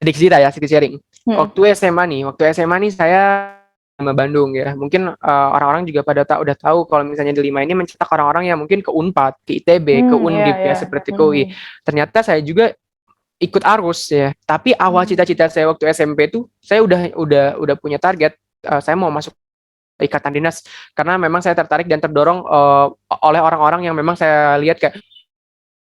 sedikit cerita ya, sedikit sharing. Hmm. Waktu SMA nih saya sama Bandung ya. Mungkin orang-orang juga pada udah tahu kalau misalnya Delima ini mencetak orang-orang yang mungkin ke Unpad, ke ITB, ke Ya, Undip ya ya. seperti ke UI. Ternyata saya juga ikut arus ya. Tapi awal cita-cita saya waktu SMP tuh saya udah punya target. Saya mau masuk ikatan dinas karena memang saya tertarik dan terdorong oleh orang-orang yang memang saya lihat kayak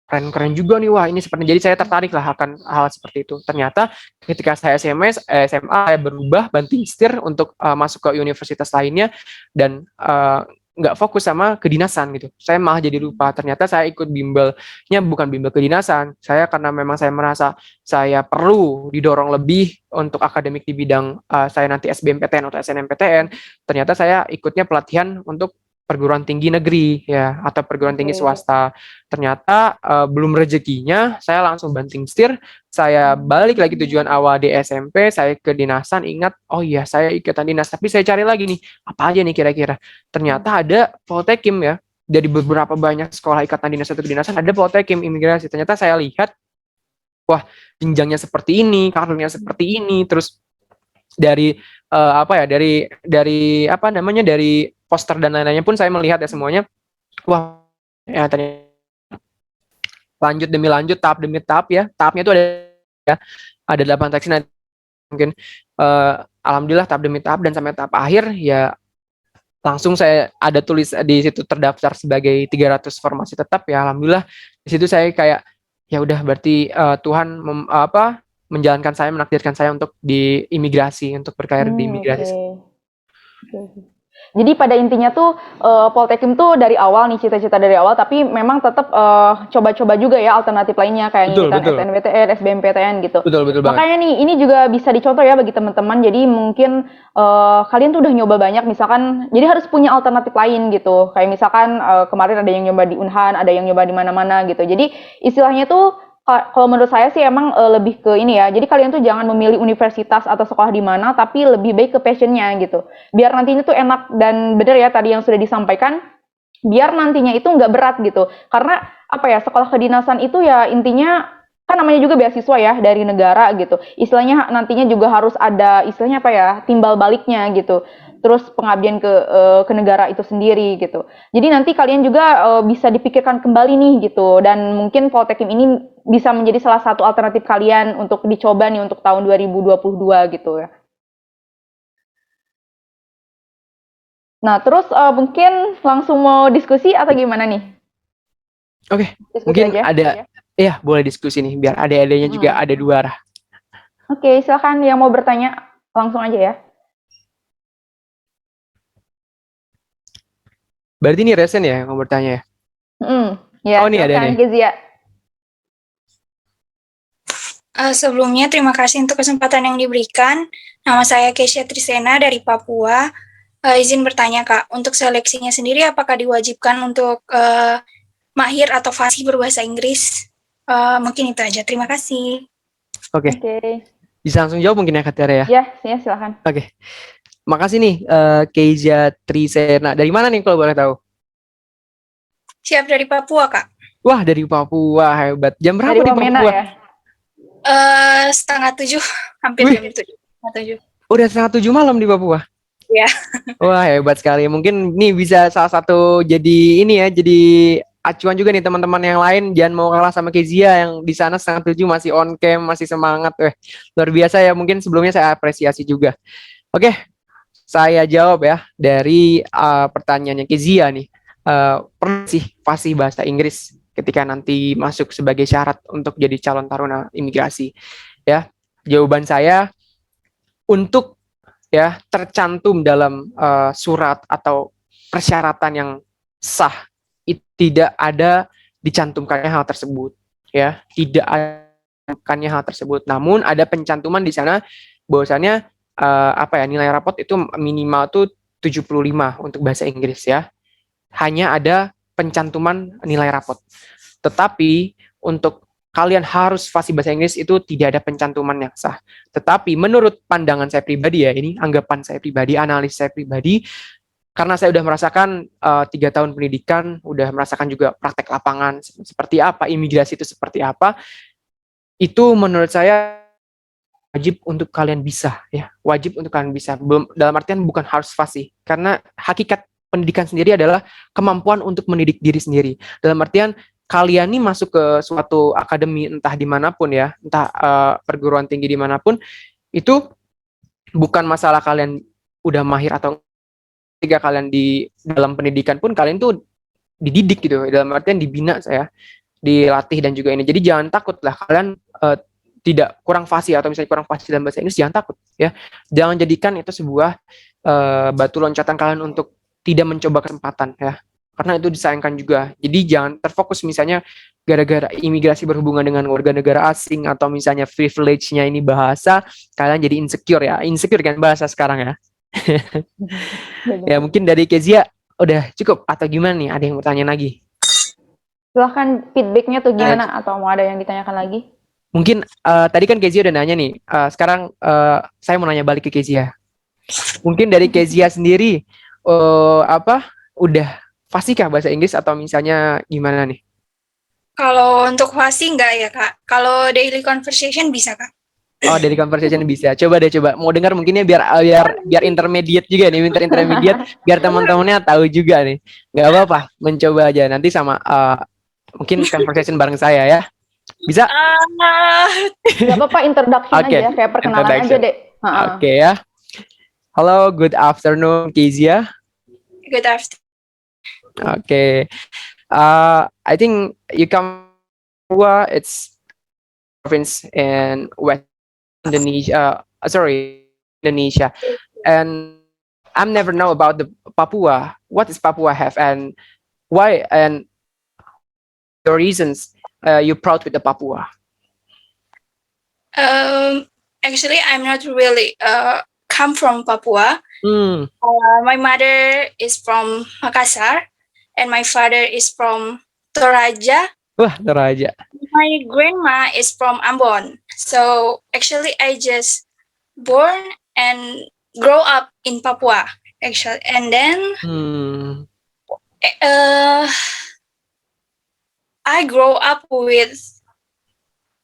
keren-keren juga nih, wah ini seperti, jadi saya tertarik lah akan hal seperti itu. Ternyata ketika saya SMA saya berubah banting setir untuk masuk ke universitas lainnya dan nggak fokus sama kedinasan gitu. Saya malah jadi lupa. Ternyata saya ikut bimbelnya bukan bimbel kedinasan. Saya karena memang saya merasa saya perlu didorong lebih untuk akademik di bidang saya nanti SBMPTN atau SNMPTN. Ternyata saya ikutnya pelatihan untuk perguruan tinggi negeri ya atau perguruan tinggi swasta. Ternyata belum rezekinya, saya langsung banting setir, saya balik lagi tujuan awal di SMP, saya ke dinasan, ingat, oh iya saya ikutan dinas, tapi saya cari lagi nih, apa aja nih kira-kira. Ternyata ada Poltekim ya, dari beberapa banyak sekolah ikatan dinas atau kedinasan, ada Poltekim imigrasi. Ternyata saya lihat, wah jenjangnya seperti ini, karirnya seperti ini, terus dari apa ya, dari apa namanya, dari poster dan lain-lainnya pun saya melihat ya semuanya, wah ya ternyata lanjut demi lanjut, tahap demi tahap ya. Tahapnya itu ada 8 taksi nanti mungkin alhamdulillah tahap demi tahap dan sampai tahap akhir ya langsung saya ada tulis di situ terdaftar sebagai 300 formasi tetap ya, alhamdulillah di situ saya kayak ya udah berarti Tuhan menjalankan saya, menakdirkan saya untuk di imigrasi, untuk berkarir di imigrasi. Oke. Jadi pada intinya tuh Poltekim tuh dari awal nih cita-cita dari awal, tapi memang tetap coba-coba juga ya alternatif lainnya kayak Betul, ngikutan betul. SNMPTN, SBMPTN gitu. Betul, betul banget. Makanya nih ini juga bisa dicontoh ya bagi teman-teman. Jadi mungkin kalian tuh udah nyoba banyak, misalkan jadi harus punya alternatif lain gitu. Kayak misalkan kemarin ada yang nyoba di Unhan, ada yang nyoba di mana-mana gitu. Jadi istilahnya tuh kalau menurut saya sih emang lebih ke ini ya. Jadi kalian tuh jangan memilih universitas atau sekolah di mana, tapi lebih baik ke passionnya gitu. Biar nantinya tuh enak dan bener ya tadi yang sudah disampaikan. Biar nantinya itu nggak berat gitu. Karena apa ya, sekolah kedinasan itu ya intinya kan namanya juga beasiswa ya dari negara gitu. Istilahnya nantinya juga harus ada istilahnya apa ya, timbal baliknya gitu. Terus pengabdian ke negara itu sendiri gitu. Jadi nanti kalian juga bisa dipikirkan kembali nih gitu. Dan mungkin Poltekim ini bisa menjadi salah satu alternatif kalian untuk dicoba nih untuk tahun 2022 gitu ya. Nah, terus mungkin langsung mau diskusi atau gimana nih? Oke, Diskusi mungkin aja. ada ya boleh diskusi nih biar adik-adiknya juga ada dua arah. Oke, silakan yang mau bertanya langsung aja ya. Berarti ini Resen ya yang mau bertanya ya? Ya, Oh nih ada nih. silakan Kezia. Sebelumnya terima kasih untuk kesempatan yang diberikan. Nama saya Kesia Trisena dari Papua. Izin bertanya Kak, untuk seleksinya sendiri apakah diwajibkan untuk mahir atau fasih berbahasa Inggris? Mungkin itu aja. Terima kasih. Oke. Bisa langsung jawab mungkin ya Kak Tiara ya? Ya, silakan. Oke. Makasih nih Kesia Trisena. Dari mana nih kalau boleh tahu? Siap, dari Papua Kak. Wah dari Papua, hebat. Jam berapa Dari di Wamena Papua? ya? 6:30, hampir Wih, jam 7. udah 6:30 malam di Papua. Ya. Wah hebat sekali. Mungkin nih bisa salah satu jadi ini ya, jadi acuan juga nih teman-teman yang lain, jangan mau kalah sama Kezia yang di sana 6:30 masih on cam, masih semangat. Luar biasa ya, mungkin sebelumnya saya apresiasi juga. Oke, saya jawab ya dari pertanyaannya Kezia nih. Pernah sih fasih bahasa Inggris ketika nanti masuk sebagai syarat untuk jadi calon taruna imigrasi ya. Jawaban saya untuk ya tercantum dalam surat atau persyaratan yang sah tidak ada dicantumkannya hal tersebut ya, tidak ada hal tersebut, namun ada pencantuman di sana bahwasannya apa ya, nilai rapot itu minimal tuh 75 untuk bahasa Inggris ya, hanya ada pencantuman nilai rapot, tetapi untuk kalian harus fasih bahasa Inggris itu tidak ada pencantuman yang sah. Tetapi menurut pandangan saya pribadi ya, ini anggapan saya pribadi, analis saya pribadi, karena saya udah merasakan 3 tahun pendidikan, udah merasakan juga praktek lapangan seperti apa imigrasi itu, seperti apa, itu menurut saya wajib untuk kalian bisa ya, wajib untuk kalian bisa. Belum, dalam artian bukan harus fasih, karena hakikat pendidikan sendiri adalah kemampuan untuk mendidik diri sendiri. Dalam artian kalian nih masuk ke suatu akademi entah dimanapun ya, entah perguruan tinggi dimanapun, itu bukan masalah kalian udah mahir atau ketika kalian di dalam pendidikan pun kalian tuh dididik gitu, dalam artian dibina saya, dilatih dan juga ini. Jadi jangan takut lah kalian tidak kurang fasih atau misalnya kurang fasih dalam bahasa Inggris, jangan takut ya. Jangan jadikan itu sebuah batu loncatan kalian untuk tidak mencoba kesempatan ya. Karena itu disayangkan juga. Jadi jangan terfokus misalnya gara-gara imigrasi berhubungan dengan warga negara asing atau misalnya privilege-nya ini bahasa, kalian jadi insecure ya. Insecure kan bahasa sekarang ya. Ya mungkin dari Kezia udah cukup atau gimana nih? Ada yang mau tanya lagi? Silahkan feedbacknya tuh gimana, atau mau ada yang ditanyakan lagi? Mungkin tadi kan Kezia udah nanya nih. Sekarang saya mau nanya balik ke Kezia. Mungkin dari Kezia sendiri udah fasihkah bahasa Inggris atau misalnya gimana nih? Kalau untuk fasih enggak ya, Kak. Kalau daily conversation bisa, Kak. Oh, dari conversation bisa. Coba deh, coba. Mau dengar mungkinnya biar intermediate juga nih, minta intermediate biar teman-temannya tahu juga nih. Nggak apa-apa, mencoba aja nanti sama mungkin conversation bareng saya ya. Bisa? Gak apa-apa, introduction aja, kayak perkenalan aja deh. Oke ya. Halo, good afternoon, Kezia. Good afternoon. Okay. I think you come Papua, it's province in West Indonesia. Indonesia. And I'm never know about the Papua. What does Papua have and why and the reasons you proud with the Papua? Actually, I'm not really come from Papua. My mother is from Makassar, and my father is from Toraja. Wah, Toraja. My grandma is from Ambon. So actually, I just born and grow up in Papua. Actually, and then I grow up with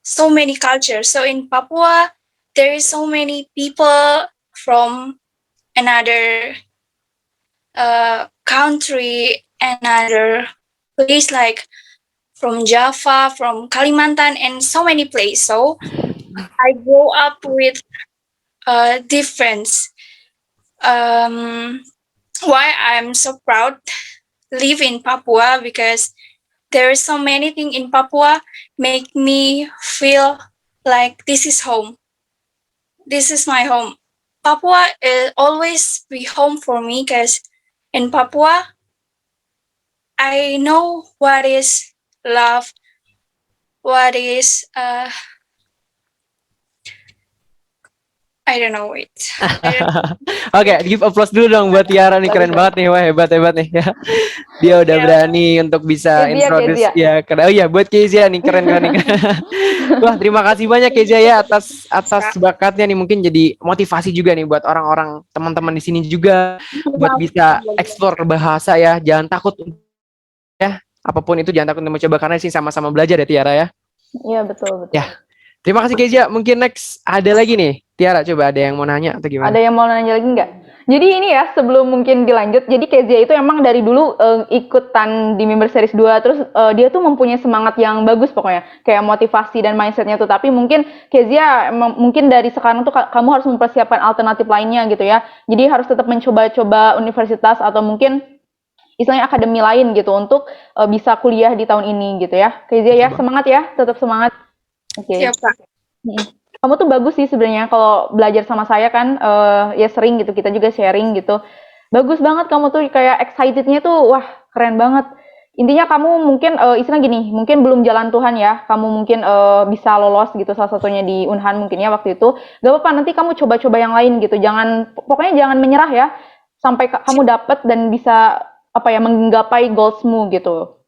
so many cultures. So in Papua, there is so many people from another country, another place, like from Java, from Kalimantan, and so many places. So I grow up with difference. Why I'm so proud live in Papua, because there is so many things in Papua make me feel like this is home. This is my home. Papua will always be home for me, because in Papua, I know what is love, what is I don't know it. Oke, give applause dulu dong buat Tiara nih, keren banget nih, wah hebat nih ya. Dia udah berani untuk bisa introduce ya. Oh iya, buat Kezia nih, keren. Wah, terima kasih banyak Kezia ya atas bakatnya nih, mungkin jadi motivasi juga nih buat orang-orang teman-teman di sini juga buat bisa explore bahasa ya. Jangan takut ya, apapun itu jangan takut untuk mencoba, karena sih sama-sama belajar ya Tiara ya. Iya, betul. Ya. Terima kasih Kezia. Mungkin next ada lagi nih. Tiara, coba ada yang mau nanya atau gimana? Ada yang mau nanya lagi nggak? Jadi ini ya, sebelum mungkin dilanjut, jadi Kezia itu emang dari dulu ikutan di Member Series 2, terus dia tuh mempunyai semangat yang bagus pokoknya, kayak motivasi dan mindsetnya tuh. Tapi mungkin Kezia, mungkin dari sekarang tuh kamu harus mempersiapkan alternatif lainnya gitu ya. Jadi harus tetap mencoba-coba universitas atau mungkin istilahnya akademi lain gitu untuk bisa kuliah di tahun ini gitu ya. Kezia ya, semangat ya, tetap semangat. Oke. Siap, Kak. Kamu tuh bagus sih sebenarnya kalau belajar sama saya kan, ya sering gitu, kita juga sharing gitu. Bagus banget kamu tuh, kayak excitednya tuh, wah keren banget. Intinya kamu mungkin istilah gini, mungkin belum jalan Tuhan ya, kamu mungkin bisa lolos gitu, salah satunya di Unhan mungkin ya waktu itu. Gak apa-apa, nanti kamu coba-coba yang lain gitu, pokoknya jangan menyerah ya, sampai kamu dapet dan bisa menggapai goalsmu gitu.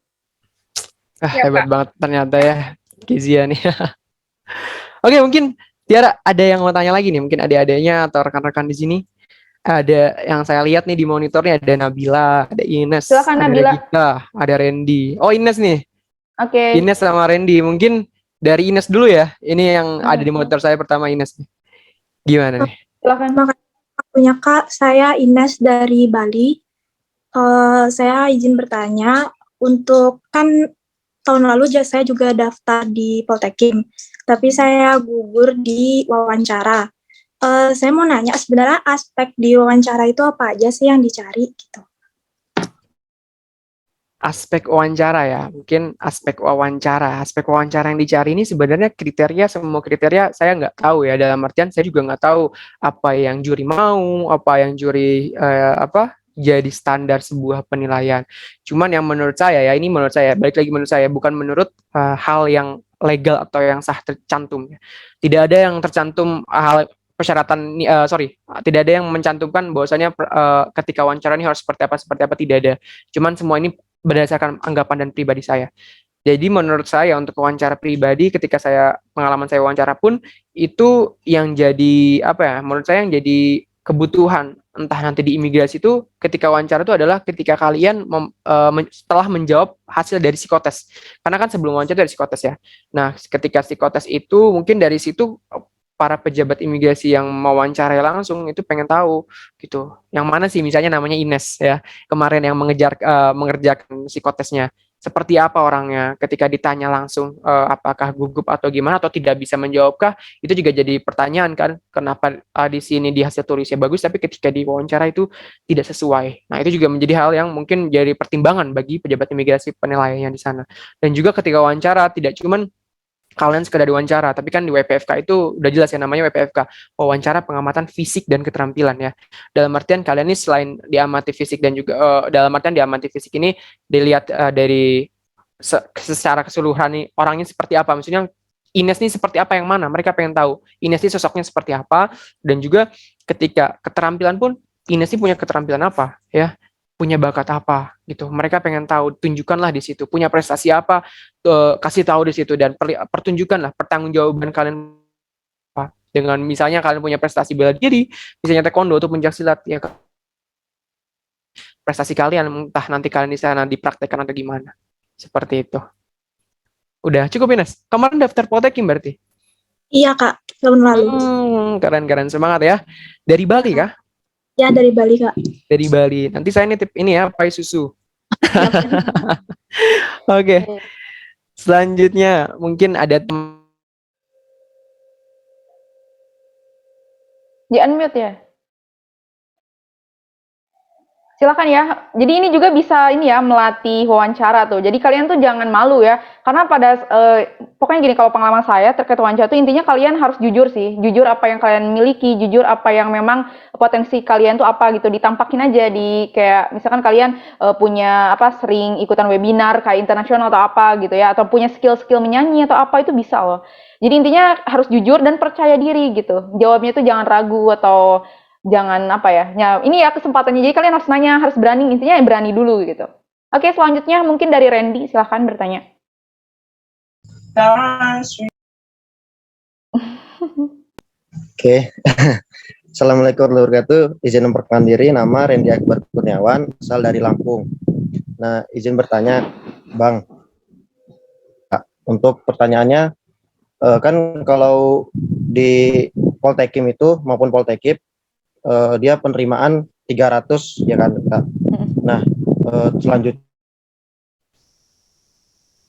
Hebat banget ternyata ya Kezia nih. Oke, mungkin Tiara ada yang mau tanya lagi nih, mungkin adik-adiknya atau rekan-rekan di sini. Ada yang saya lihat nih di monitornya, ada Nabila, ada Ines, silakan, ada Nabila. Gita, ada Randy. Oh, Ines nih. Oke. Ines sama Randy. Mungkin dari Ines dulu ya. Ini yang ada di monitor saya pertama, Ines. Gimana nih? Silakan. Waktunya Kak, saya Ines dari Bali. Saya izin bertanya, untuk kan tahun lalu saya juga daftar di Poltekim, tapi saya gugur di wawancara. Saya mau nanya, sebenarnya aspek di wawancara itu apa aja sih yang dicari gitu? Aspek wawancara ya, mungkin aspek wawancara yang dicari ini sebenarnya semua kriteria saya nggak tahu ya, dalam artian saya juga nggak tahu apa yang juri mau, apa yang juri jadi standar sebuah penilaian. Cuman yang menurut saya ya, ini menurut saya, balik lagi menurut saya, bukan menurut hal yang legal atau yang sah tercantum ya. Tidak ada yang tercantum hal persyaratan tidak ada yang mencantumkan bahwasanya ketika wawancara ini harus seperti apa, tidak ada. Cuman semua ini berdasarkan anggapan dan pribadi saya. Jadi menurut saya untuk wawancara pribadi, ketika pengalaman saya wawancara pun itu yang jadi menurut saya yang jadi kebutuhan entah nanti di imigrasi itu ketika wawancara itu adalah ketika kalian setelah menjawab hasil dari psikotes. Karena kan sebelum wawancara itu ada psikotes ya. Nah, ketika psikotes itu mungkin dari situ para pejabat imigrasi yang mau wawancara langsung itu pengen tahu gitu. Yang mana sih misalnya namanya Ines ya, kemarin yang mengerjakan psikotesnya, seperti apa orangnya ketika ditanya langsung apakah gugup atau gimana atau tidak bisa menjawabkah, itu juga jadi pertanyaan kan, kenapa di sini di hasil tulisnya bagus tapi ketika di wawancara itu tidak sesuai. Nah, itu juga menjadi hal yang mungkin jadi pertimbangan bagi pejabat imigrasi penilaiannya di sana. Dan juga ketika wawancara tidak cuman kalian sekedar diwawancara, tapi kan di WPFK itu udah jelas ya namanya WPFK, wawancara pengamatan fisik dan keterampilan ya. Dalam artian kalian ini selain diamati fisik dan juga dalam artian diamati fisik ini dilihat dari secara keseluruhan nih orangnya seperti apa. Maksudnya Ines ini seperti apa yang mana? Mereka pengen tahu Ines ini sosoknya seperti apa, dan juga ketika keterampilan pun Ines ini punya keterampilan apa ya, punya bakat apa gitu. Mereka pengen tahu, tunjukkanlah di situ. Punya prestasi apa, kasih tahu di situ, dan pertunjukkanlah pertanggungjawaban kalian apa. Dengan misalnya kalian punya prestasi bela diri, misalnya taekwondo atau pencak silat, ya prestasi kalian entah nanti kalian di sana dipraktekkan atau gimana. Seperti itu. Udah cukup Ines. Kemarin daftar Poltekim berarti? Iya Kak, tahun lalu. Keren-keren, semangat ya. Dari Bali kah? Ya, dari Bali Kak. Dari Bali. Nanti saya nitip ini ya, pai susu. Oke. Selanjutnya mungkin ada Di unmute ya. Silakan ya. Jadi ini juga bisa ini ya, melatih wawancara tuh. Jadi kalian tuh jangan malu ya. Karena pokoknya gini, kalau pengalaman saya terkait wawancara tuh intinya kalian harus jujur sih. Jujur apa yang kalian miliki, jujur apa yang memang potensi kalian tuh apa gitu. Ditampakin aja di kayak misalkan kalian punya sering ikutan webinar kayak internasional atau apa gitu ya, atau punya skill-skill menyanyi atau apa, itu bisa loh. Jadi intinya harus jujur dan percaya diri gitu. Jawabnya tuh jangan ragu atau jangan ini ya kesempatannya, jadi kalian harus nanya, harus berani, intinya berani dulu gitu. Oke, selanjutnya mungkin dari Randy, silahkan bertanya. Oke. Assalamualaikum warahmatullahi wabarakatuh. Izin memperkenalkan diri, nama Randy Akbar Kurniawan, asal dari Lampung. Nah, izin bertanya, Bang. Untuk pertanyaannya, kan kalau di Poltekim itu maupun Poltekip, dia penerimaan 300 ya kan Kak. Nah, selanjutnya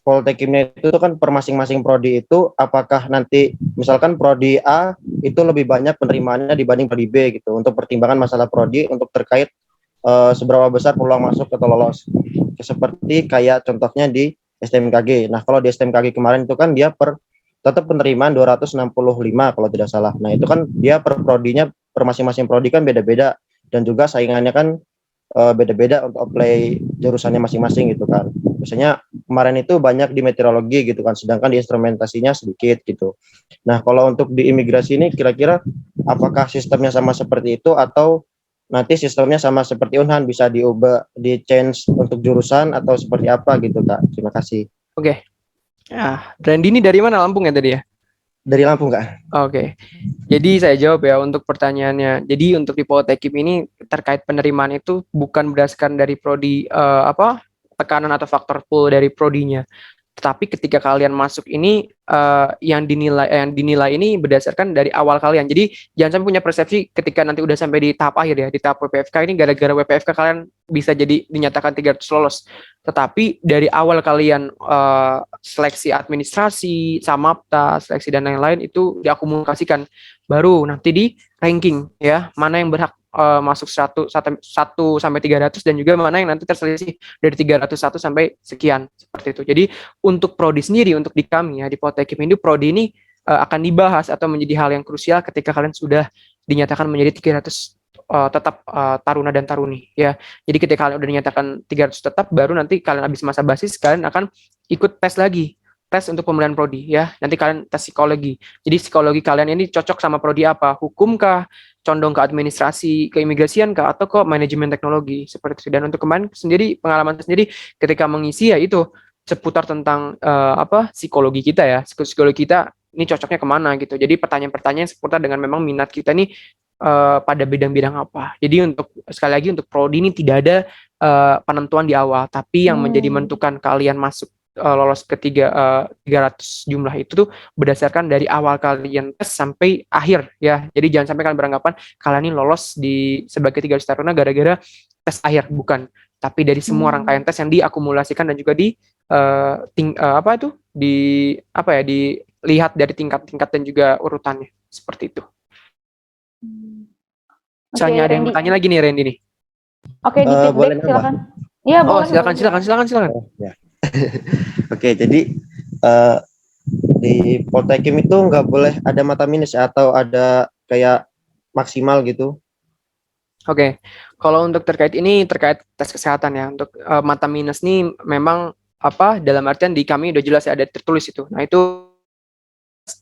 Poltekimnya itu kan per masing-masing prodi itu, apakah nanti misalkan prodi A itu lebih banyak penerimaannya dibanding prodi B gitu, untuk pertimbangan masalah prodi untuk terkait seberapa besar peluang masuk atau lolos, seperti kayak contohnya di STMKG. Nah, kalau di STMKG kemarin itu kan dia tetap penerimaan 265 kalau tidak salah. Nah, itu kan dia per prodinya, per masing-masing prodi kan beda-beda, dan juga saingannya kan beda-beda untuk apply jurusannya masing-masing gitu kan. Biasanya kemarin itu banyak di meteorologi gitu kan, sedangkan di instrumentasinya sedikit gitu. Nah, kalau untuk di imigrasi ini kira-kira apakah sistemnya sama seperti itu, atau nanti sistemnya sama seperti Unhan, bisa diubah, di change untuk jurusan, atau seperti apa gitu Kak? Terima kasih. Oke. Randy ini dari mana, Lampung ya tadi ya? Dari Lampung Kak. Oke. Jadi saya jawab ya untuk pertanyaannya. Jadi untuk di Poltekim ini terkait penerimaan itu bukan berdasarkan dari prodi tekanan atau faktor pull dari prodinya, Tetapi ketika kalian masuk ini yang dinilai ini berdasarkan dari awal kalian. Jadi jangan sampai punya persepsi ketika nanti udah sampai di tahap akhir ya, di tahap WPFK ini gara-gara WPFK kalian bisa jadi dinyatakan 300 lolos. Tetapi dari awal kalian seleksi administrasi, samapta, seleksi dan lain-lain itu diakumulasikan. Baru nanti di ranking ya, mana yang berhak masuk 1 sampai 300 dan juga mana yang nanti terselisih dari 301 sampai sekian seperti itu. Jadi untuk prodi sendiri, untuk di kami ya di Poltekkip Hindu, prodi ini akan dibahas atau menjadi hal yang krusial ketika kalian sudah dinyatakan menjadi 300 tetap taruna dan taruni ya. Jadi ketika kalian udah dinyatakan 300 tetap, baru nanti kalian habis masa basis kalian akan ikut tes lagi, tes untuk pemilihan prodi ya. Nanti kalian tes psikologi. Jadi psikologi kalian ini cocok sama prodi apa? Hukum kah? Condong ke administrasi, ke imigrasian kah? Atau ke manajemen teknologi seperti itu. Dan untuk kemarin sendiri, pengalaman sendiri ketika mengisi ya itu seputar tentang psikologi kita ya. Psikologi kita ini cocoknya kemana gitu. Jadi pertanyaan-pertanyaan seputar dengan memang minat kita nih pada bidang-bidang apa. Jadi untuk sekali lagi untuk prodi ini tidak ada penentuan di awal, tapi yang menjadi menentukan kalian masuk lolos ke 300 jumlah itu tuh berdasarkan dari awal kalian tes sampai akhir ya. Jadi jangan sampai kalian beranggapan kalian ini lolos sebagai 300 taruna gara-gara tes akhir, bukan. Tapi dari semua rangkaian tes yang diakumulasikan dan juga dilihat dari tingkat-tingkat dan juga urutannya seperti itu. Misalnya ada yang bertanya lagi nih Randy nih. Oke, di feedback silakan. Iya, boleh. Silakan. Ya. Oke, jadi di Poltekkip itu nggak boleh ada mata minus atau ada kayak maksimal gitu. Oke, kalau untuk terkait tes kesehatan ya, untuk mata minus nih memang dalam artian di kami udah jelas ya, ada tertulis itu. Nah itu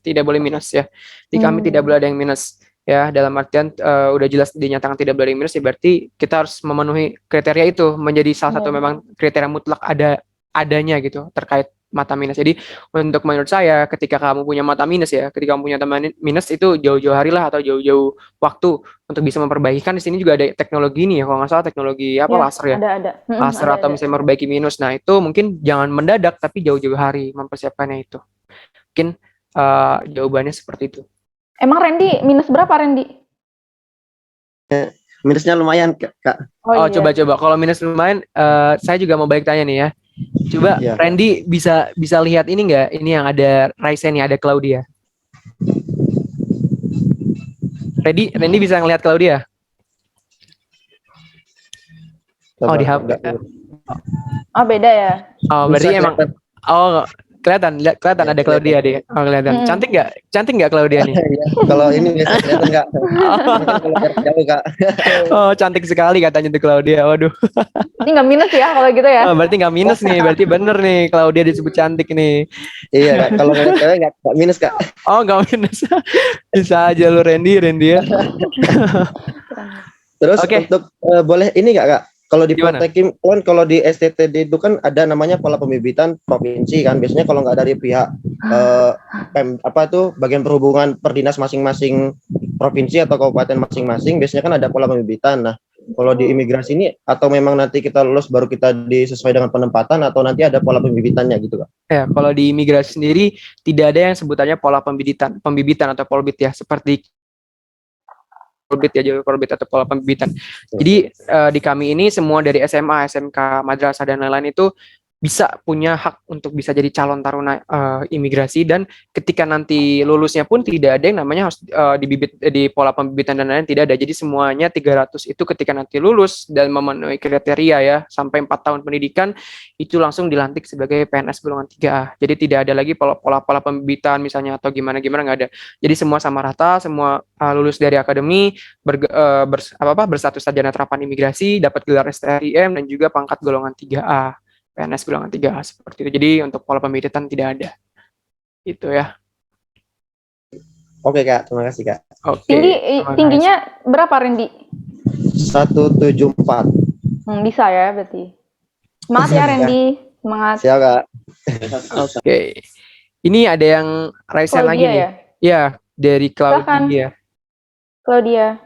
tidak boleh minus ya. Di kami tidak boleh ada yang minus ya, dalam artian udah jelas dinyatakan tidak boleh ada yang minus ya, berarti kita harus memenuhi kriteria itu, menjadi salah satu memang kriteria mutlak adanya gitu terkait mata minus. Jadi untuk menurut saya ketika kamu punya mata minus ya, ketika kamu punya mata minus itu jauh-jauh hari lah atau jauh-jauh waktu untuk bisa memperbaiki. Kan di sini juga ada teknologi ini ya, kalau nggak salah teknologi laser ya, ada. laser atau misalnya memperbaiki minus. Nah itu mungkin jangan mendadak tapi jauh-jauh hari mempersiapkannya itu. Mungkin jawabannya seperti itu. Emang Randy minus berapa Randy? Minusnya lumayan Kak. Oh iya. Coba kalau minus lumayan, saya juga mau balik tanya nih ya. Coba ya. Randy bisa lihat ini nggak? Ini yang ada Raisa nih, ada Claudia. Randy bisa ngelihat Claudia? Coba, di HP. Oh beda ya? Oh berarti emang. Oh kelihatan ada Claudia deh. Oh kelihatan. Cantik nggak Claudia nih? Kalau ini biasa kelihatan nggak? Kalau jauh Kak. Oh cantik sekali katanya tuh Claudia. Waduh. Ini nggak minus ya kalau gitu ya? Oh, berarti nggak minus nih. Berarti bener nih Claudia disebut cantik nih. Iya Kak. Kalau ngeliat cewek nggak minus Kak. Oh nggak minus. Bisa aja lu Randy ya. Terus untuk boleh ini nggak Kak? Kalau di Poltekkip kan, kalau di STTD itu kan ada namanya pola pembibitan provinsi kan. Biasanya kalau nggak dari pihak bagian perhubungan perdinas masing-masing provinsi atau kabupaten masing-masing, biasanya kan ada pola pembibitan. Nah, kalau di imigrasi ini atau memang nanti kita lulus baru kita sesuai dengan penempatan atau nanti ada pola pembibitannya gitu Kak? Ya, kalau di imigrasi sendiri tidak ada yang sebutannya pola pembibitan atau polbit ya, seperti polbit atau pola pembibitan. Jadi di kami ini semua dari SMA, SMK, madrasah dan lain-lain itu bisa punya hak untuk bisa jadi calon taruna imigrasi, dan ketika nanti lulusnya pun tidak ada yang namanya harus dibibit di pola pembibitan dan lain-lain, tidak ada. Jadi semuanya 300 itu ketika nanti lulus dan memenuhi kriteria ya sampai 4 tahun pendidikan itu langsung dilantik sebagai PNS golongan 3A. Jadi tidak ada lagi pola-pola pembibitan misalnya atau gimana nggak ada. Jadi semua sama rata, semua lulus dari akademi berstatus sarjana terapan imigrasi, dapat gelar STRIM dan juga pangkat golongan 3A. PNS golongan 3A seperti itu. Jadi untuk pola pembibitan tidak ada. Itu ya. Oke Kak, terima kasih Kak. Tingginya berapa Randy? 174. Bisa ya berarti. Semangat ya Randy. Semangat. Siap Kak. Oke. Ini ada yang Raisa lagi nih. Ya, dari Claudia. Claudia.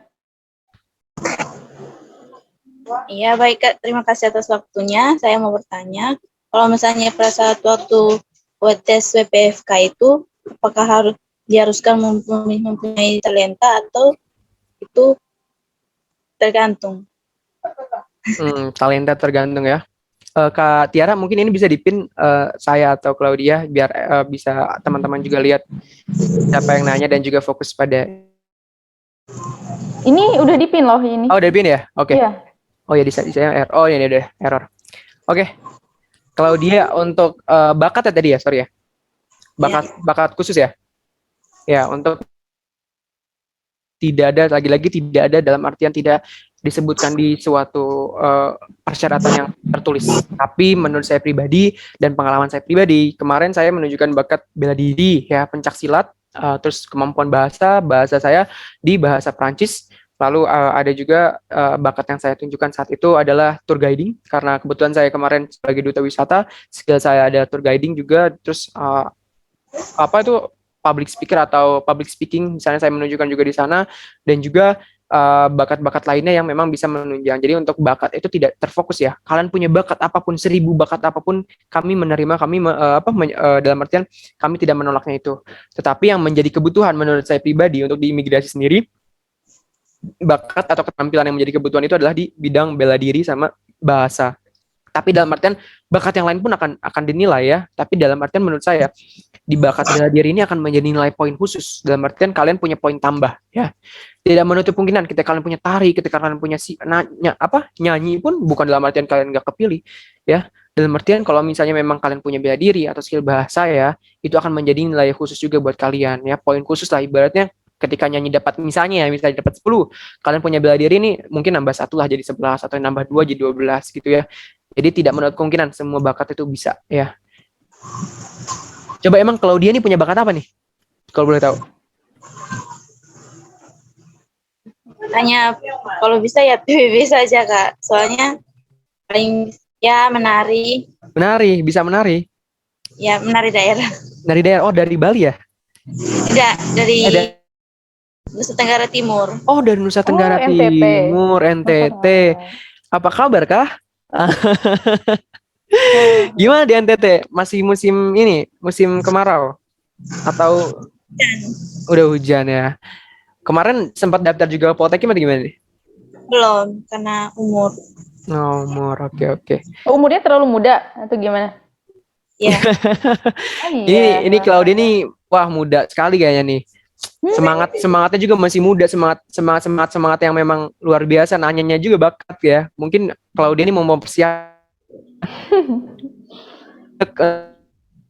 Iya, baik Kak. Terima kasih atas waktunya. Saya mau bertanya, kalau misalnya pada saat waktu buat tes WPFK itu apakah harus diharuskan mempunyai talenta atau itu tergantung? Talenta tergantung ya. Kak Tiara mungkin ini bisa dipin saya atau Claudia biar bisa teman-teman juga lihat siapa yang nanya dan juga fokus pada. Ini udah dipin loh ini. Oh, udah dipin ya? Oke. Iya. Oh ya, di saya error. Oh ya, ini udah error. Oke. Claudia untuk bakat ya tadi ya, sorry ya. Bakat khusus ya. Ya, untuk tidak ada, lagi-lagi tidak ada dalam artian tidak disebutkan di suatu persyaratan yang tertulis. Tapi menurut saya pribadi dan pengalaman saya pribadi, kemarin saya menunjukkan bakat bela diri ya, pencak silat, terus kemampuan bahasa saya di bahasa Prancis. Lalu ada juga bakat yang saya tunjukkan saat itu adalah tour guiding, karena kebetulan saya kemarin sebagai duta wisata, skill saya ada tour guiding juga, terus apa itu public speaker atau public speaking, misalnya saya menunjukkan juga di sana, dan juga bakat-bakat lainnya yang memang bisa menunjang. Jadi untuk bakat itu tidak terfokus ya. Kalian punya bakat apapun, 1000 bakat apapun, kami menerima, dalam artian kami tidak menolaknya itu. Tetapi yang menjadi kebutuhan menurut saya pribadi untuk di imigrasi sendiri, bakat atau keterampilan yang menjadi kebutuhan itu adalah di bidang bela diri sama bahasa. Tapi dalam artian bakat yang lain pun akan dinilai ya. Tapi dalam artian menurut saya di bakat bela diri ini akan menjadi nilai poin khusus. Dalam artian kalian punya poin tambah ya. Tidak menutup kemungkinan ketika kalian punya tari, ketika kalian punya nyanyi pun bukan dalam artian kalian nggak kepilih ya. Dalam artian kalau misalnya memang kalian punya bela diri atau skill bahasa ya, itu akan menjadi nilai khusus juga buat kalian ya. Poin khusus lah ibaratnya. Ketika nyanyi dapat misalnya dapat 10, kalian punya bela diri ini mungkin nambah 1 lah jadi 11 atau nambah 2 jadi 12 gitu ya. Jadi tidak menutup kemungkinan semua bakat itu bisa ya. Coba emang Claudia nih punya bakat apa nih? Kalau boleh tahu. Hanya kalau bisa ya PBB saja Kak. Soalnya paling ya menari. Menari, bisa menari. Ya menari daerah. Dari daerah, oh dari Bali ya? Tidak, dari Nusa Tenggara Timur. Oh dari Nusa Tenggara NTT. Timur, NTT. Apa kabar kah? Gimana di NTT? Masih musim ini, musim kemarau? Atau udah hujan ya? Kemarin sempat daftar juga Poltekim atau gimana nih? Belum, karena umur. Nomor, oke. Umurnya terlalu muda atau gimana? Ya. Oh, iya. Ini Claudia nih, wah muda sekali kayaknya nih. Semangatnya juga masih muda, semangat yang memang luar biasa. Nanyanya juga bakat ya. Mungkin Claudia ini mau mempersiapkan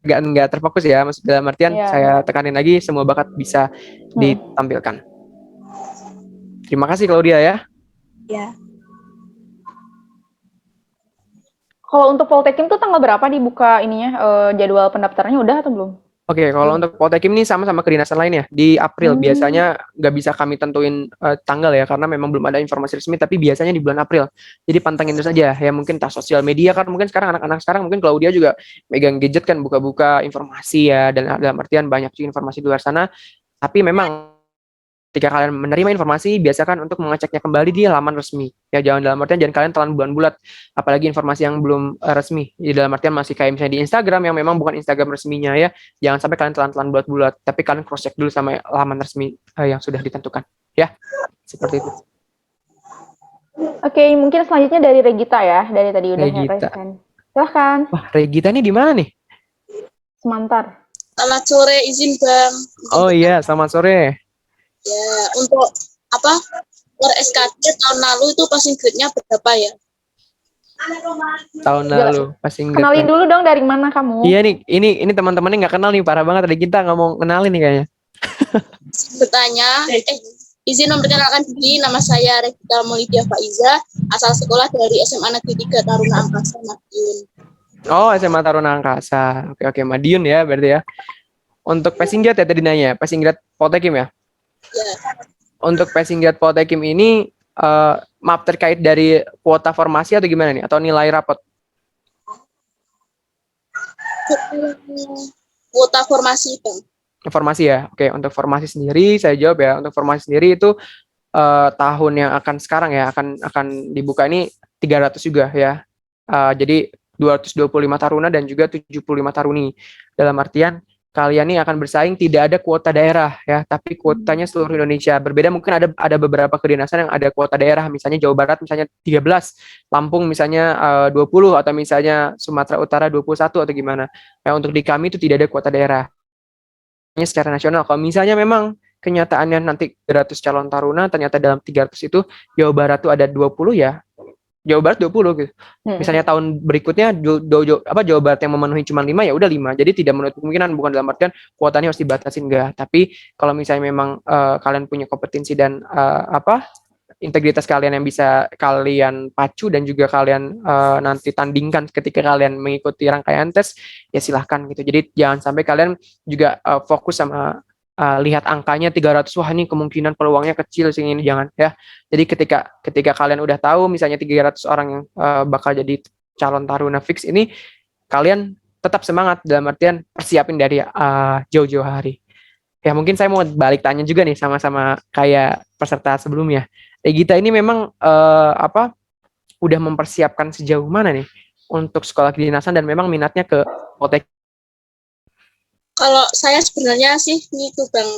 nggak terfokus ya, maksud dalam artian saya tekanin lagi semua bakat bisa ditampilkan. Terima kasih Claudia ya. Ya. Kalau untuk Poltekim tuh tanggal berapa dibuka ininya, jadwal pendaftarannya udah atau belum? Oke, kalau untuk Poltekim ini sama kedinasan lainnya di April. Biasanya nggak bisa kami tentuin tanggal ya, karena memang belum ada informasi resmi, tapi biasanya di bulan April. Jadi pantengin itu saja ya, mungkin tas sosial media kan, mungkin sekarang anak-anak sekarang mungkin Claudia juga megang gadget kan, buka-buka informasi ya, dan dalam artian banyak juga informasi di luar sana. Tapi memang ketika kalian menerima informasi, biasakan untuk mengeceknya kembali di laman resmi. Ya, jangan dalam artian jangan kalian telan bulat-bulat, apalagi informasi yang belum resmi. Jadi dalam artian masih kayak misalnya di Instagram yang memang bukan Instagram resminya ya, jangan sampai kalian telan bulat-bulat, tapi kalian cross check dulu sama laman resmi yang sudah ditentukan. Ya, seperti itu. Oke, mungkin selanjutnya dari Regita ya, dari tadi udah Regita. Silahkan. Wah, Regita ini di mana nih? Semantar. Selamat sore, izin Bang. Oh iya, selamat sore. Ya, untuk SKT tahun lalu itu passing grade-nya berapa ya? Tahun lalu passing grade. Kenalin dulu dong dari mana kamu? Iya nih, ini teman-temannya nggak kenal nih, parah banget. Regita nggak mau kenalin nih kayaknya. Bertanya, izin memperkenalkan diri, nama saya Regita Maulidia Faiza, asal sekolah dari SMA Negeri 3 Taruna Angkasa Madiun. Oh, SMA Taruna Angkasa. Oke, Madiun ya berarti ya. Untuk passing grade ya tadi nanya, passing grade Poltekim ya? Ya. Untuk passing grade Poltekim ini maaf terkait dari kuota formasi atau gimana nih? Atau nilai rapot? Kuota formasi, Bang. Formasi ya? Oke, untuk formasi sendiri saya jawab ya. Untuk formasi sendiri itu tahun yang akan sekarang ya, akan dibuka ini 300 juga ya. Jadi 225 taruna dan juga 75 taruni. Dalam artian kalian ini akan bersaing, tidak ada kuota daerah ya, tapi kuotanya seluruh Indonesia. Berbeda, mungkin ada beberapa kedinasan yang ada kuota daerah, misalnya Jawa Barat misalnya 13, Lampung misalnya 20, atau misalnya Sumatera Utara 21 atau gimana. Ya, untuk di kami itu tidak ada kuota daerah. Ini secara nasional. Kalau misalnya memang kenyataannya nanti 300 calon taruna, ternyata dalam 300 itu Jawa Barat tuh ada 20 ya, Jawa Barat 20 gitu. Misalnya tahun berikutnya Jawa Barat yang memenuhi cuma 5, ya udah 5. Jadi tidak menutup kemungkinan, bukan dalam artian kuotanya harus dibatasi, enggak. Tapi kalau misalnya memang kalian punya kompetensi dan integritas kalian yang bisa kalian pacu dan juga kalian nanti tandingkan ketika kalian mengikuti rangkaian tes, ya silahkan gitu. Jadi jangan sampai kalian juga fokus sama lihat angkanya 300, wah ini kemungkinan peluangnya kecil sih, ini jangan ya. Jadi ketika kalian udah tahu misalnya 300 orang yang bakal jadi calon taruna fix ini, kalian tetap semangat, dalam artian persiapin dari jauh-jauh hari. Ya mungkin saya mau balik tanya juga nih sama-sama kayak peserta sebelumnya. Gita ini memang udah mempersiapkan sejauh mana nih untuk sekolah kedinasan dan memang minatnya ke Poltek? Kalau saya sebenarnya sih itu Bang,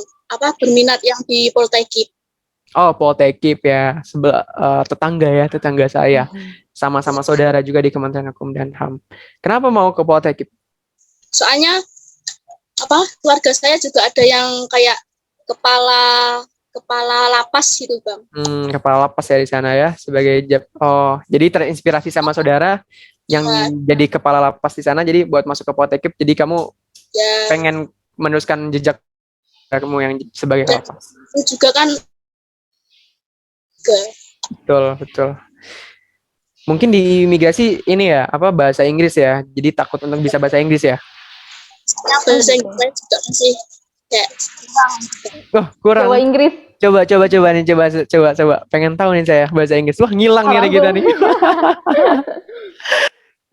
berminat yang di Poltekip. Oh, Poltekip ya, tetangga saya. Sama-sama saudara juga di Kementerian Hukum dan HAM. Kenapa mau ke Poltekip? Soalnya keluarga saya juga ada yang kayak kepala lapas gitu Bang. Kepala lapas ya di sana ya, sebagai jadi terinspirasi sama saudara yang jadi kepala lapas di sana, jadi buat masuk ke Poltekip, jadi kamu pengen meneruskan jejak kamu yang sebagai lapas. Itu juga kan Betul. Mungkin di imigrasi ini ya, bahasa Inggris ya. Jadi takut untuk bisa bahasa Inggris ya. Bahasa Inggris saya juga masih kayak kurang. Coba Inggris. Coba. Pengen tahu nih saya bahasa Inggris. Wah, ngilang nih kita nih.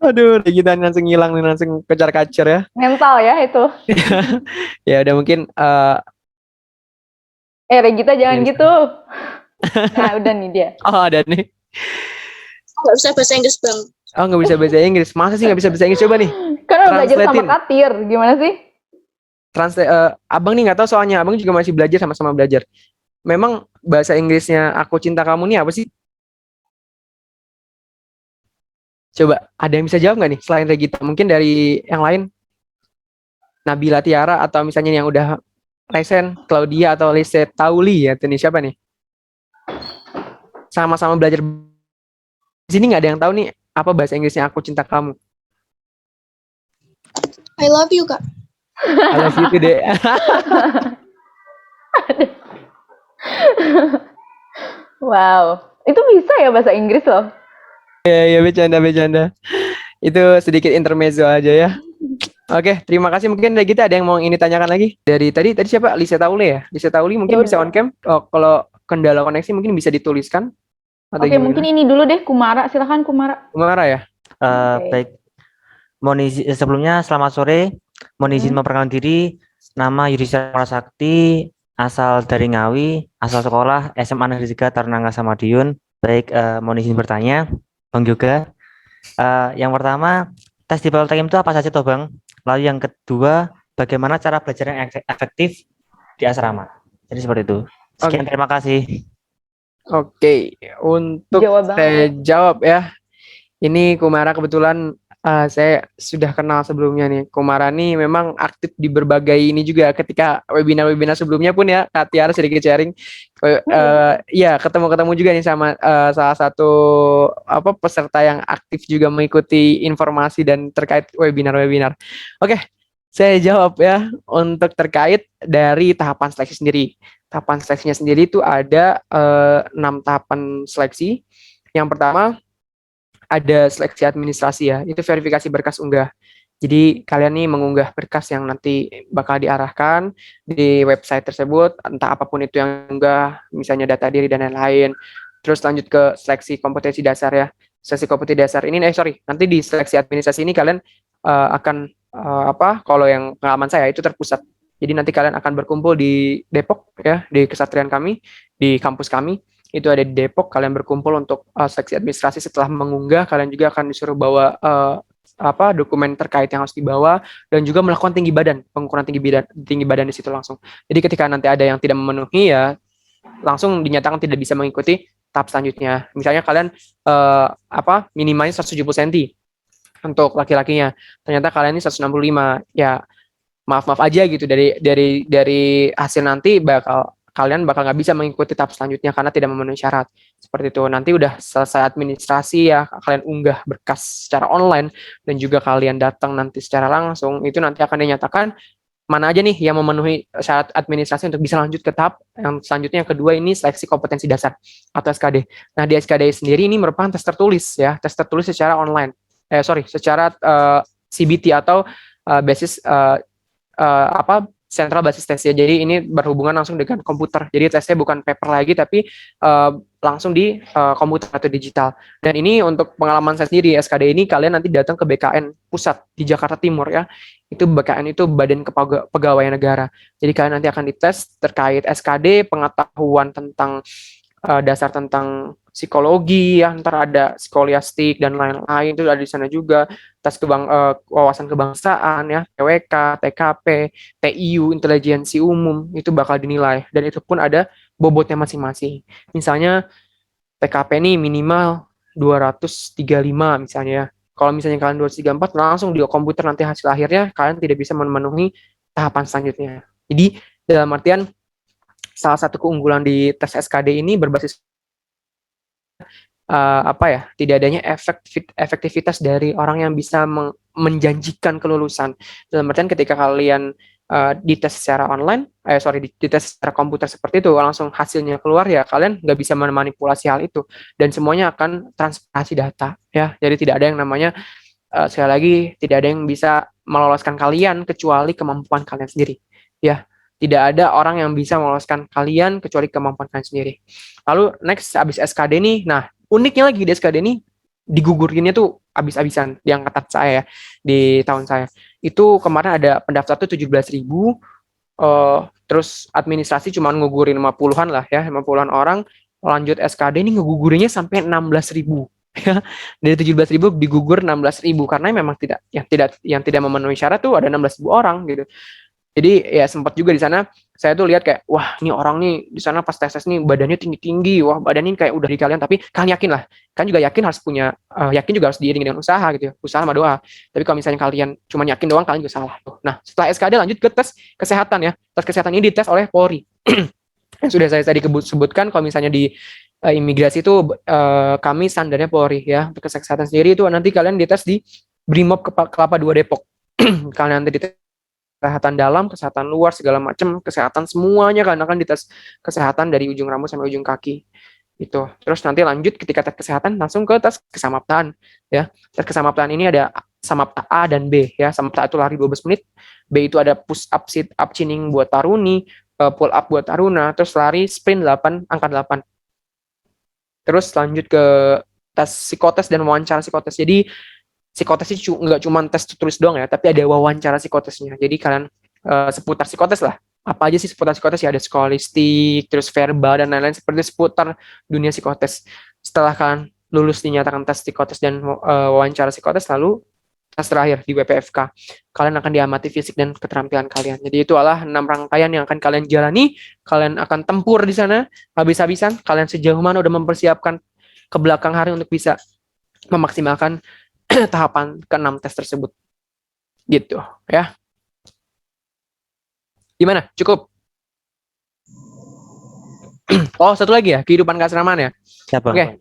Aduh, kita langsung ngilang nih, langsung kejar-kacar ya. Mental ya itu. Ya udah mungkin Regita jangan gitu. Nah, udah nih dia. Oh, ada nih. nggak bisa bahasa Inggris Bang. Oh, nggak bisa bahasa Inggris. Masa sih nggak bisa bahasa Inggris? Coba nih. Kan belajar sama Katir, gimana sih? Abang nih nggak tahu, soalnya abang juga masih belajar, sama-sama belajar. Memang bahasa Inggrisnya Aku Cinta Kamu nih apa sih? Coba, ada yang bisa jawab nggak nih selain Regita? Mungkin dari yang lain, Nabila Tiara, atau misalnya yang udah resen, Claudia atau Lise Tauli ya, ini siapa nih? Sama-sama belajar. Di sini nggak ada yang tahu nih apa bahasa Inggrisnya Aku Cinta Kamu. I love you Kak. I love you today. Wow, itu bisa ya bahasa Inggris loh. Ya, bercanda. Itu sedikit intermezzo aja ya. Oke, terima kasih. Mungkin dari kita ada yang mau ini tanyakan lagi. Dari tadi siapa? Lisa Taule ya? Lisa Taule mungkin bisa on cam. Oh, kalau kendala koneksi mungkin bisa dituliskan. Oke, mungkin ini dulu deh, Kumara. Silakan Kumara. Kumara ya? Baik. Sebelumnya selamat sore. Mohon izin memperkenalkan diri. Nama Yudhistira Sakti, asal dari Ngawi, asal sekolah SMA Negeri 3 Taruna Angkasa Madiun. Baik, mohon izin bertanya, Bang Yoga. Yang pertama, tes di Poltekim itu apa saja toh Bang? Lalu yang kedua, bagaimana cara belajar yang efektif di asrama? Jadi seperti itu. Sekian, terima kasih. Oke, untuk saya jawab ya. Ini Kumara kebetulan saya sudah kenal sebelumnya nih. Kumara nih memang aktif di berbagai ini juga, ketika webinar-webinar sebelumnya pun ya, Kak Tiara sedikit sharing. Ya, ketemu juga nih sama salah satu peserta yang aktif juga mengikuti informasi dan terkait webinar-webinar. Oke, saya jawab ya untuk terkait dari tahapan seleksi sendiri. Tahapan seleksinya sendiri itu ada 6 tahapan seleksi. Yang pertama ada seleksi administrasi ya, itu verifikasi berkas unggah. Jadi kalian nih mengunggah berkas yang nanti bakal diarahkan di website tersebut, entah apapun itu yang unggah, misalnya data diri dan lain-lain. Terus lanjut ke seleksi kompetensi dasar ya. Seleksi kompetensi dasar ini, nanti di seleksi administrasi ini kalian akan kalau yang pengalaman saya itu terpusat. Jadi nanti kalian akan berkumpul di Depok ya, di kesatrian kami, di kampus kami. Itu ada di Depok, kalian berkumpul untuk seleksi administrasi. Setelah mengunggah, kalian juga akan disuruh bawa dokumen terkait yang harus dibawa, dan juga melakukan pengukuran tinggi badan di situ langsung. Jadi ketika nanti ada yang tidak memenuhi, ya langsung dinyatakan tidak bisa mengikuti tahap selanjutnya. Misalnya kalian minimalnya 170 cm untuk laki-lakinya, ternyata kalian ini 165, ya maaf aja gitu, dari hasil nanti kalian bakal nggak bisa mengikuti tahap selanjutnya karena tidak memenuhi syarat. Seperti itu. Nanti udah selesai administrasi, ya kalian unggah berkas secara online dan juga kalian datang nanti secara langsung, itu nanti akan dinyatakan mana aja nih yang memenuhi syarat administrasi untuk bisa lanjut ke tahap yang selanjutnya. Yang kedua ini seleksi kompetensi dasar atau SKD. Nah, di SKD sendiri ini merupakan tes tertulis, ya, tes tertulis secara online. Secara CBT atau basis central basis test, ya. Jadi ini berhubungan langsung dengan komputer. Jadi tesnya bukan paper lagi, tapi langsung di komputer atau digital. Dan ini untuk pengalaman saya sendiri, SKD ini kalian nanti datang ke BKN pusat di Jakarta Timur, ya. Itu BKN itu Badan Kepegawaian Negara. Jadi kalian nanti akan dites terkait SKD, pengetahuan tentang dasar tentang psikologi, ya, ntar ada skolastik dan lain-lain, itu ada di sana juga. Tes wawasan kebangsaan, ya, TWK, TKP, TIU, intelijensi umum, itu bakal dinilai, dan itu pun ada bobotnya masing-masing. Misalnya TKP ini minimal 235 misalnya, ya. Kalau misalnya kalian 234, langsung di komputer nanti hasil akhirnya kalian tidak bisa memenuhi tahapan selanjutnya. Jadi dalam artian salah satu keunggulan di tes SKD ini berbasis tidak adanya efektivitas dari orang yang bisa menjanjikan kelulusan. Dalam artian ketika kalian dites secara online, dites secara komputer seperti itu, langsung hasilnya keluar, ya kalian nggak bisa memanipulasi hal itu, dan semuanya akan transparansi data, ya. Jadi tidak ada yang namanya, sekali lagi, tidak ada yang bisa meloloskan kalian kecuali kemampuan kalian sendiri, ya. Tidak ada orang yang bisa meloloskan kalian kecuali kemampuan kalian sendiri. Lalu next, habis SKD nih, nah uniknya lagi di SKD ini digugurinnya tuh abis-abisan di angkatan saya, ya, di tahun saya. Itu kemarin ada pendaftar tuh 17.000, terus administrasi cuma ngugurin 50-an lah, ya, 50-an orang. Lanjut SKD ini ngegugurinnya sampai 16.000. Ya. Dari 17.000 digugur 16.000 karena memang yang tidak memenuhi syarat tuh ada 16.000 orang gitu. Jadi ya sempat juga di sana saya tuh lihat kayak, wah ini orang nih di sana pas tes nih badannya tinggi-tinggi, wah badannya kayak udah di kalian, tapi kalian yakin lah, kan juga yakin harus punya, yakin juga harus diiringi dengan usaha gitu ya, usaha sama doa. Tapi kalau misalnya kalian cuma yakin doang, kalian juga salah tuh. Nah setelah SKD lanjut ke tes kesehatan, ya. Tes kesehatan ini dites oleh Polri. Yang sudah saya tadi sebutkan, kalau misalnya di imigrasi itu kami standarnya Polri, ya. Untuk kesehatan sendiri itu nanti kalian dites di Brimob Kelapa II Depok. Kalian nanti dites kesehatan dalam, kesehatan luar, segala macam kesehatan semuanya, karena kan dites kesehatan dari ujung rambut sampai ujung kaki itu. Terus nanti lanjut ketika tes kesehatan langsung ke tes kesamaptaan, ya. Tes kesamaptaan ini ada samapta A dan B, ya. Samapta itu lari 12 menit, B itu ada push up, sit up, chinning buat taruni, pull up buat taruna, terus lari sprint 8 angka 8. Terus lanjut ke tes psikotes dan wawancara psikotes. Jadi psikotes itu nggak cuma tes tulis doang, ya, tapi ada wawancara psikotesnya. Jadi kalian seputar psikotes lah. Apa aja sih seputar psikotes? Ya ada skolastik, terus verbal dan lain-lain, seperti seputar dunia psikotes. Setelah kalian lulus dinyatakan tes psikotes dan wawancara psikotes, lalu tes terakhir di WPFK. Kalian akan diamati fisik dan keterampilan kalian. Jadi itu adalah 6 rangkaian yang akan kalian jalani. Kalian akan tempur di sana habis-habisan. Kalian sejauh mana udah mempersiapkan ke belakang hari untuk bisa memaksimalkan tahapan ke-6 tes tersebut. Gitu, ya. Gimana? Cukup? Oh, satu lagi ya, kehidupan keasramaan, ya. Siapa? Oke.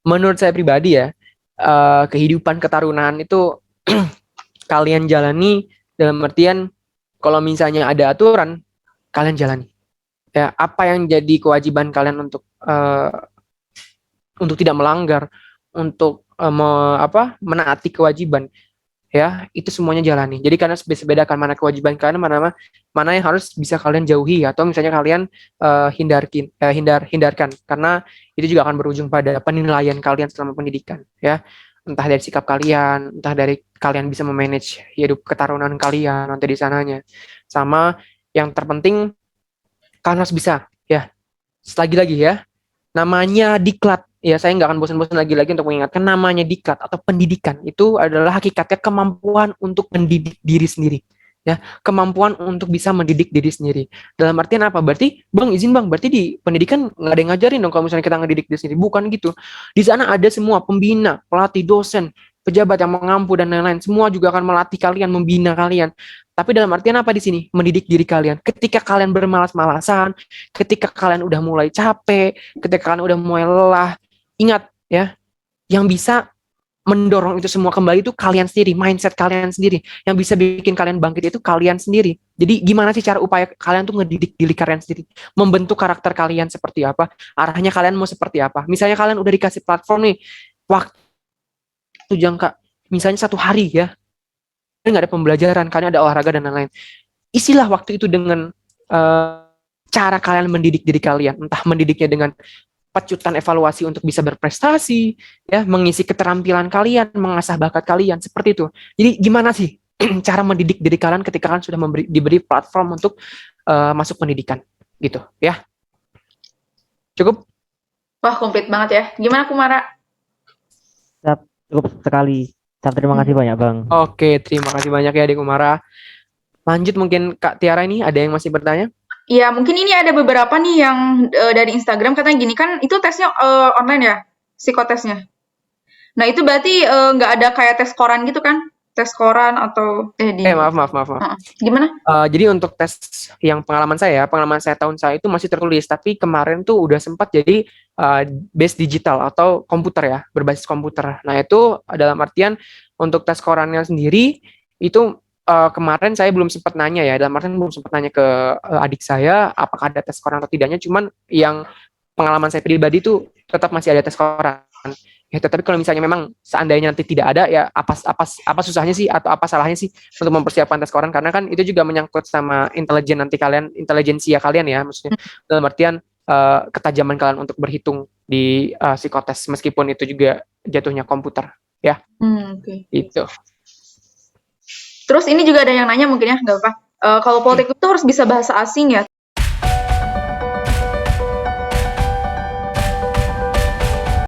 Menurut saya pribadi, ya, kehidupan ketarunaan itu kalian jalani dalam artian kalau misalnya ada aturan, kalian jalani. Ya, apa yang jadi kewajiban kalian untuk tidak melanggar, untuk menaati kewajiban, ya, itu semuanya jalani. Jadi kalian bisa bedakan mana kewajiban kalian, mana yang harus bisa kalian jauhi, atau misalnya kalian hindarkan, karena itu juga akan berujung pada penilaian kalian selama pendidikan, ya. Entah dari sikap kalian, entah dari kalian bisa memanage hidup ketarunan kalian nanti di sananya. Sama yang terpenting kalian harus bisa, ya. Lagi-lagi, ya, namanya diklat, ya saya nggak akan bosan-bosan lagi-lagi untuk mengingatkan namanya diklat atau pendidikan itu adalah hakikatnya kemampuan untuk mendidik diri sendiri. Ya, kemampuan untuk bisa mendidik diri sendiri. Dalam artian apa? Berarti, Bang, izin Bang, berarti di pendidikan nggak ada yang ngajarin dong kalau misalnya kita ngedidik diri sendiri. Bukan gitu. Di sana ada semua pembina, pelatih, dosen, pejabat yang mengampu dan lain-lain. Semua juga akan melatih kalian, membina kalian. Tapi dalam artian apa di sini? Mendidik diri kalian. Ketika kalian bermalas-malasan, ketika kalian udah mulai capek, ketika kalian udah mulai lelah, ingat ya, yang bisa mendorong itu semua kembali itu kalian sendiri, mindset kalian sendiri. Yang bisa bikin kalian bangkit itu kalian sendiri. Jadi gimana sih cara upaya kalian tuh ngedidik diri kalian sendiri, membentuk karakter kalian seperti apa, arahnya kalian mau seperti apa. Misalnya kalian udah dikasih platform nih, waktu jangka, misalnya 1 hari ya, nggak ada pembelajaran, kalian ada olahraga dan lain-lain. Isilah waktu itu dengan cara kalian mendidik diri kalian, entah mendidiknya dengan pecutan evaluasi untuk bisa berprestasi, ya, mengisi keterampilan kalian, mengasah bakat kalian, seperti itu. Jadi gimana sih cara mendidik diri kalian ketika kalian sudah diberi platform untuk masuk pendidikan, gitu, ya? Cukup? Wah, komplit banget ya. Gimana Kumara? Cukup sekali. Terima kasih banyak, Bang. Oke, terima kasih banyak ya Adik Umara. Lanjut mungkin Kak Tiara ini, ada yang masih bertanya? Ya, mungkin ini ada beberapa nih yang dari Instagram katanya gini, kan itu tesnya online ya, psikotesnya. Nah, itu berarti nggak ada kayak tes koran gitu kan? Tes koran atau Maaf. Gimana? Jadi untuk tes yang pengalaman saya tahun saya itu masih tertulis, tapi kemarin tuh udah sempat jadi base digital atau komputer ya, berbasis komputer. Nah, itu dalam artian untuk tes korannya sendiri itu kemarin saya belum sempat nanya ya, dalam artian belum sempat nanya ke adik saya apakah ada tes koran atau tidaknya, cuman yang pengalaman saya pribadi itu tetap masih ada tes koran. Ya, tetapi kalau misalnya memang seandainya nanti tidak ada, ya apa susahnya sih atau apa salahnya sih untuk mempersiapkan tes koran, karena kan itu juga menyangkut sama intelijensia kalian ya, maksudnya dalam artian ketajaman kalian untuk berhitung di psikotes, meskipun itu juga jatuhnya komputer ya. Oke. Itu. Terus ini juga ada yang nanya mungkin ya, nggak apa-apa. Kalau politik itu harus bisa bahasa asing ya,